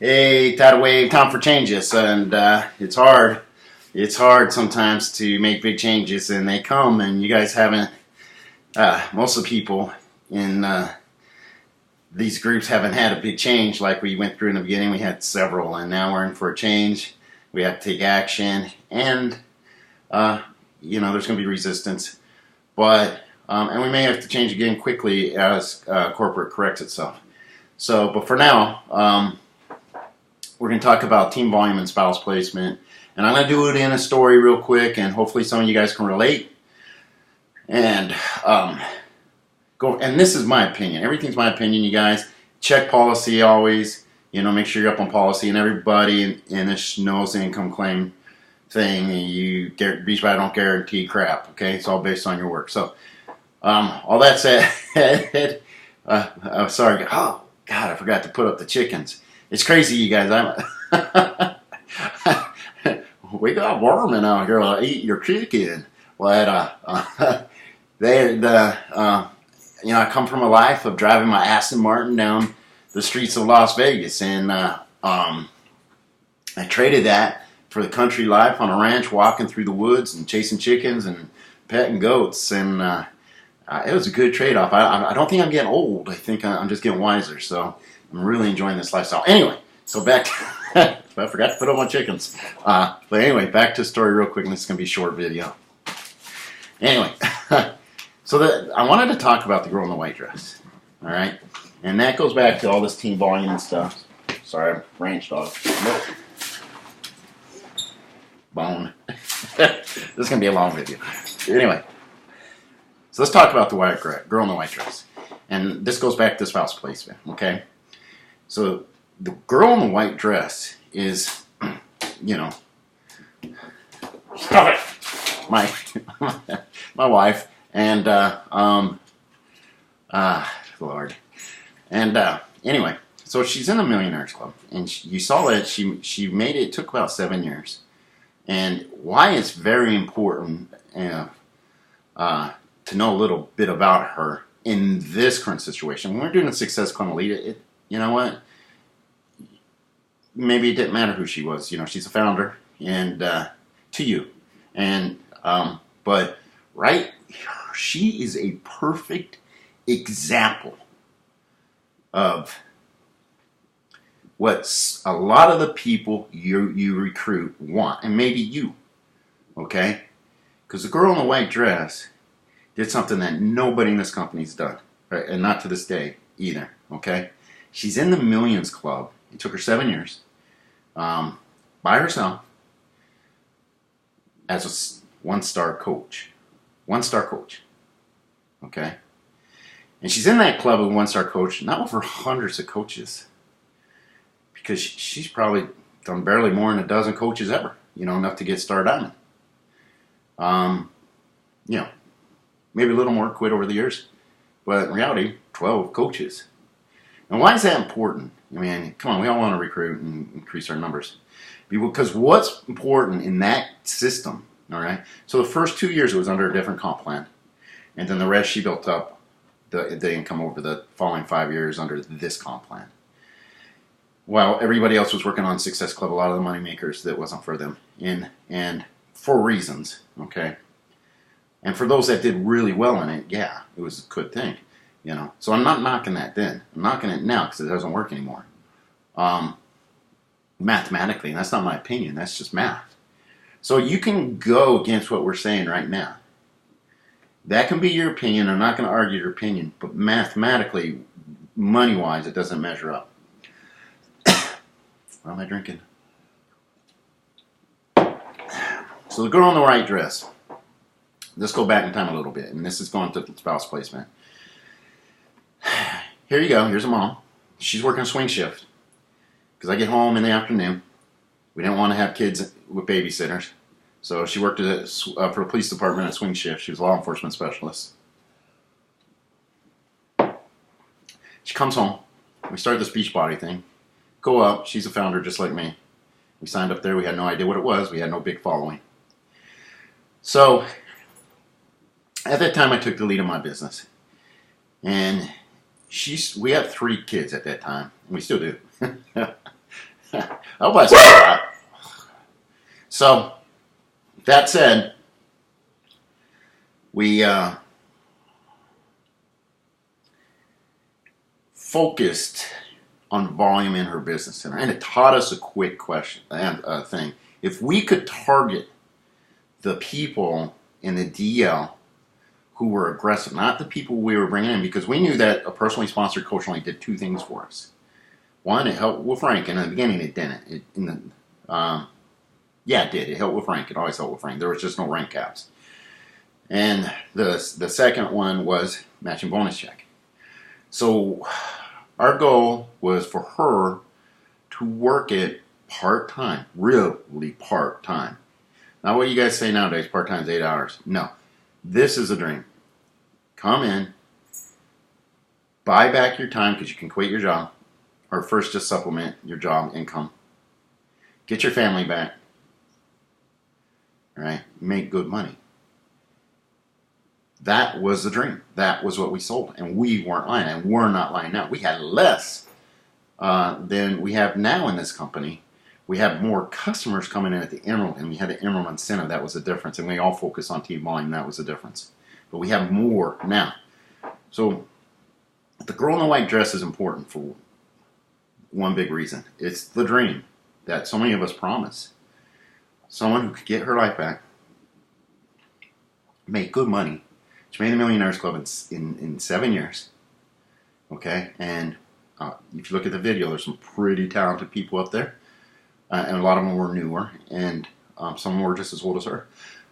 Hey, tidal wave, time for changes, and it's hard. It's hard sometimes to make big changes, and they come, and you guys haven't. Most of the people in these groups haven't had a big change like we went through in the beginning. We had several, and now we're in for a change. We have to take action, and there's going to be resistance, and we may have to change again quickly as corporate corrects itself. But for now. We're going to talk about team volume and spouse placement. And I'm going to do it in a story real quick, and hopefully some of you guys can relate. And and this is my opinion. Everything's my opinion, you guys. Check policy always. Make sure you're up on policy. And everybody in this knows the income claim thing. Beachbody don't guarantee crap, okay? It's all based on your work. So, all that said, sorry. Oh, God, I forgot to put up the chickens. It's crazy, you guys. We got vermin out here. I'll eat your chicken. But I come from a life of driving my Aston Martin down the streets of Las Vegas, and I traded that for the country life on a ranch, walking through the woods and chasing chickens and petting goats, and it was a good trade-off. I don't think I'm getting old. I think I'm just getting wiser. So. I'm really enjoying this lifestyle. Anyway, so back to, I forgot to put up my chickens. But anyway, back to the story real quick, and this is going to be a short video. Anyway, I wanted to talk about the girl in the white dress. All right? And that goes back to all this team volume and stuff. Sorry, ranch dog. Bone. This is going to be a long video. Anyway, so let's talk about the girl in the white dress. And this goes back to spouse placement, okay? So the girl in the white dress is, stop it, my wife, and Lord, and anyway, so she's in the Millionaires Club, and you saw that she made it. It took about 7 years, and why it's very important to know a little bit about her in this current situation. When we're doing a Success Club Elite, you know what? Maybe it didn't matter who she was. She's a founder, and to you, and but right, she is a perfect example of what a lot of the people you recruit want, and maybe you, okay? Because the girl in the white dress did something that nobody in this company's done, right? And not to this day either, okay? She's in the Millions Club. It took her 7 years by herself as a one-star coach. One-star coach, okay? And she's in that club with a one-star coach, not over hundreds of coaches, because she's probably done barely more than a dozen coaches ever, enough to get Star Diamond. Maybe a little more, quit over the years. But in reality, 12 coaches. And why is that important? I mean, come on, we all want to recruit and increase our numbers. Because what's important in that system, all right? So the first 2 years it was under a different comp plan. And then the rest she built up the income over the following 5 years under this comp plan. While everybody else was working on Success Club, a lot of the money makers, that wasn't for them. And for reasons, okay? And for those that did really well in it, yeah, it was a good thing, So I'm not knocking that then. I'm knocking it now because it doesn't work anymore. Mathematically, and that's not my opinion. That's just math. So you can go against what we're saying right now. That can be your opinion. I'm not going to argue your opinion. But mathematically, money-wise, it doesn't measure up. What am I drinking? So the girl in the white dress. Let's go back in time a little bit, and this is going to spouse placement. Here you go. Here's a mom. She's working swing shift because I get home in the afternoon. We didn't want to have kids with babysitters, so she worked for the police department at swing shift. She was a law enforcement specialist. She comes home. We start this Beachbody thing. Go up. She's a founder just like me. We signed up there. We had no idea what it was. We had no big following. So at that time, I took the lead of my business. And we had 3 kids at that time. And we still do. I hope I said that. So, that said, we focused on volume in her business center, and it taught us a quick question and thing. If we could target the people in the DL who were aggressive, not the people we were bringing in, because we knew that a personally sponsored coach only did two things for us. One, it helped with rank, and in the beginning it didn't. It did. It helped with rank. It always helped with rank. There was just no rank caps. And the second one was matching bonus check. So our goal was for her to work it part-time, really part-time. Not what you guys say nowadays, part-time is 8 hours. No, this is a dream. Come in, buy back your time because you can quit your job, or first just supplement your job income. Get your family back, all right? Make good money. That was the dream. That was what we sold, and we weren't lying, and we're not lying now. We had less than we have now in this company. We have more customers coming in at the Emerald, and we had the Emerald incentive. That was the difference, and we all focus on team volume. That was the difference. But we have more now. So the girl in the white dress is important for one big reason. It's the dream that so many of us promise. Someone who could get her life back, make good money. She made the Millionaires Club in 7 years. Okay? And if you look at the video, there's some pretty talented people up there. And a lot of them were newer, and some were just as old as her.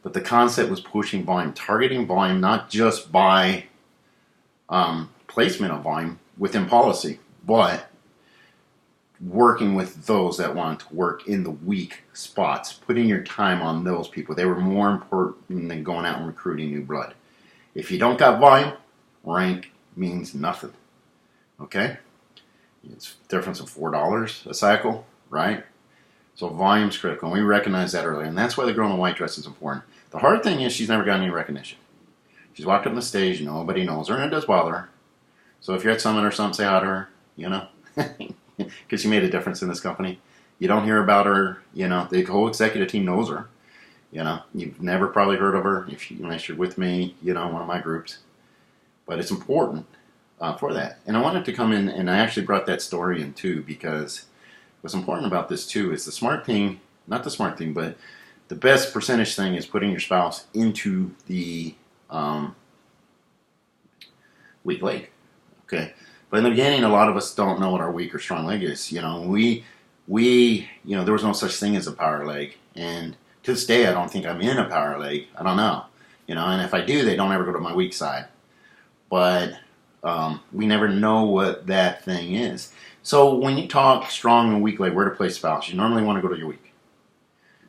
But the concept was pushing volume, targeting volume, not just by placement of volume within policy, but working with those that want to work in the weak spots, putting your time on those people. They were more important than going out and recruiting new blood. If you don't got volume, rank means nothing. Okay? It's a difference of $4 a cycle, right? So volume's critical, and we recognized that earlier, and that's why the girl in the white dress is important. The hard thing is she's never gotten any recognition. She's walked up on the stage, nobody knows her, and it does bother her. So if you're at Summit or something, say hi to her, because she made a difference in this company. You don't hear about her, the whole executive team knows her. You've never probably heard of her unless you're with me, one of my groups. But it's important for that. And I wanted to come in, and I actually brought that story in too, because what's important about this too is the smart thing, not the smart thing, but the best percentage thing is putting your spouse into the weak leg. Okay. But in the beginning, a lot of us don't know what our weak or strong leg is. There was no such thing as a power leg. And to this day, I don't think I'm in a power leg. I don't know. And if I do, they don't ever go to my weak side. But we never know what that thing is. So when you talk strong and weak leg, where to place spouse, you normally want to go to your weak.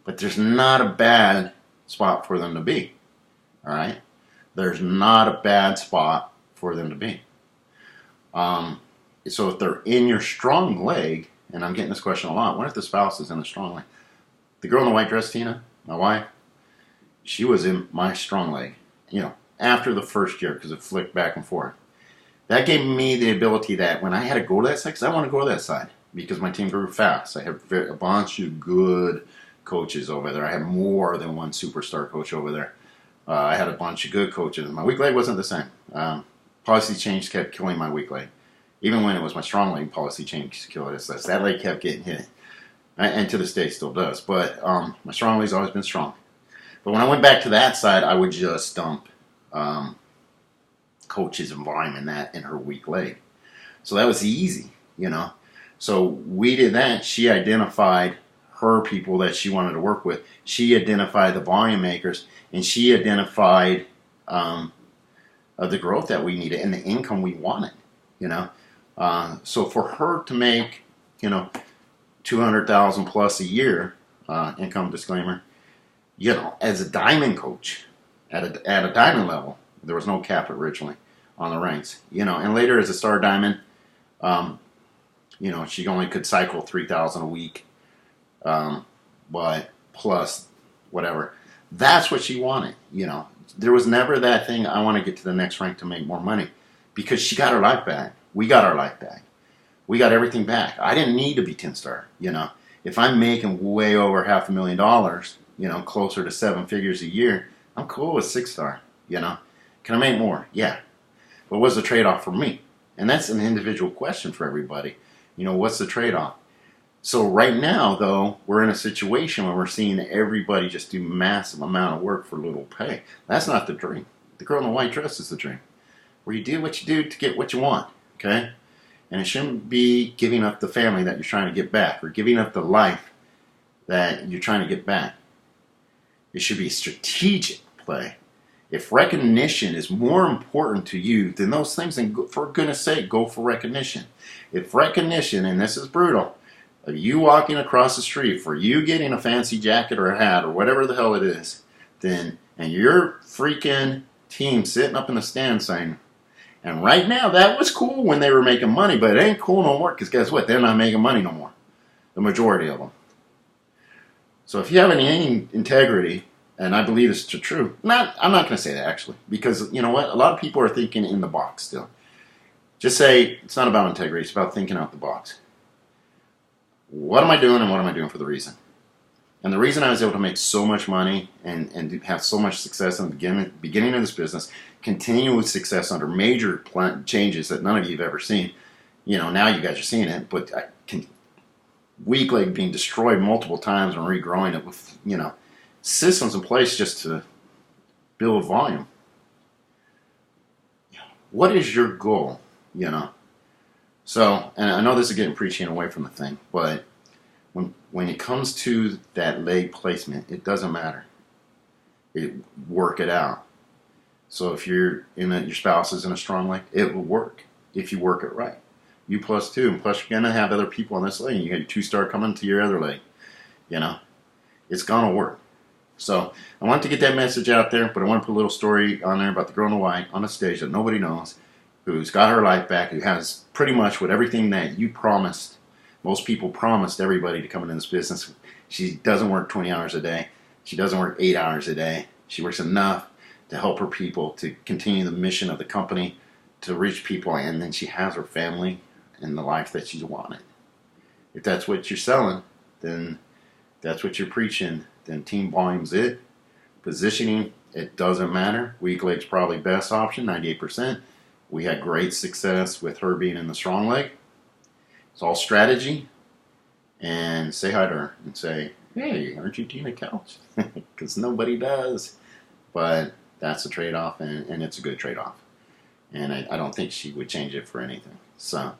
But there's not a bad spot for them to be. All right? There's not a bad spot for them to be. So if they're in your strong leg, and I'm getting this question a lot, what if the spouse is in the strong leg? The girl in the white dress, Tina, my wife, she was in my strong leg, after the first year, because it flicked back and forth. That gave me the ability that when I had to go to that side, because I want to go to that side, because my team grew fast. I have a bunch of good coaches over there. I had more than one superstar coach over there. I had a bunch of good coaches. My weak leg wasn't the same. Policy change kept killing my weak leg. Even when it was my strong leg, policy change killed it. That leg kept getting hit. And to this day still does. But my strong leg's always been strong. But when I went back to that side, I would just dump coaches and volume in her weak leg. So that was easy, So we did that. She identified her people that she wanted to work with. She identified the volume makers, and she identified the growth that we needed and the income we wanted, So for her to make, $200,000 plus a year, income disclaimer, as a diamond coach, at a diamond level, there was no cap originally on the ranks, and later as a star diamond, she only could cycle 3,000 a week, but plus whatever. That's what she wanted, There was never that thing, I want to get to the next rank to make more money, because she got her life back. We got our life back. We got everything back. I didn't need to be 10-star, if I'm making way over $500,000, closer to 7 figures a year, I'm cool with 6-star. Can I make more? Yeah. But what's the trade-off for me? And that's an individual question for everybody. What's the trade-off? So right now, though, we're in a situation where we're seeing everybody just do massive amount of work for little pay. That's not the dream. The girl in the white dress is the dream, where you do what you do to get what you want, okay? And it shouldn't be giving up the family that you're trying to get back or giving up the life that you're trying to get back. It should be strategic play. If recognition is more important to you than those things, then for goodness sake, go for recognition. If recognition, and this is brutal, of you walking across the street, for you getting a fancy jacket or a hat or whatever the hell it is, then, and your freaking team sitting up in the stand saying, and right now that was cool when they were making money, but it ain't cool no more, because guess what? They're not making money no more. The majority of them. So if you have any integrity, and I believe this is true, I'm not going to say that actually, because you know what? A lot of people are thinking in the box still. Just say, it's not about integrity, it's about thinking out the box. What am I doing, and what am I doing for the reason? And the reason I was able to make so much money and have so much success in the beginning of this business, continue with success under major changes that none of you have ever seen. Now you guys are seeing it, but weak leg being destroyed multiple times and regrowing it with, systems in place just to build volume. What is your goal, So, and I know this is getting preachy and away from the thing, but when it comes to that leg placement, it doesn't matter. Work it out. So if your spouse is in a strong leg, it will work if you work it right. You plus 2, and plus you're gonna have other people on this leg. And you got your 2-star coming to your other leg. It's gonna work. So I want to get that message out there, but I want to put a little story on there about the girl in the white on a stage that nobody knows, who's got her life back, who has pretty much what everything that you promised. Most people promised everybody to come into this business. She doesn't work 20 hours a day. She doesn't work 8 hours a day. She works enough to help her people, to continue the mission of the company, to reach people, and then she has her family and the life that she's wanted. If that's what you're selling, then that's what you're preaching, then team volume's it. Positioning, it doesn't matter. Weak leg's probably best option, 98%. We had great success with her being in the strong leg. It's all strategy. And say hi to her and say, hey, aren't you Tina Couch? Because nobody does. But that's a trade-off, and it's a good trade-off. And I don't think she would change it for anything. So,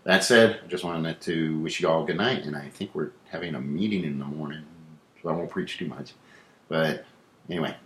that said, I just wanted to wish you all a good night. And I think we're having a meeting in the morning, so I won't preach too much. But anyway,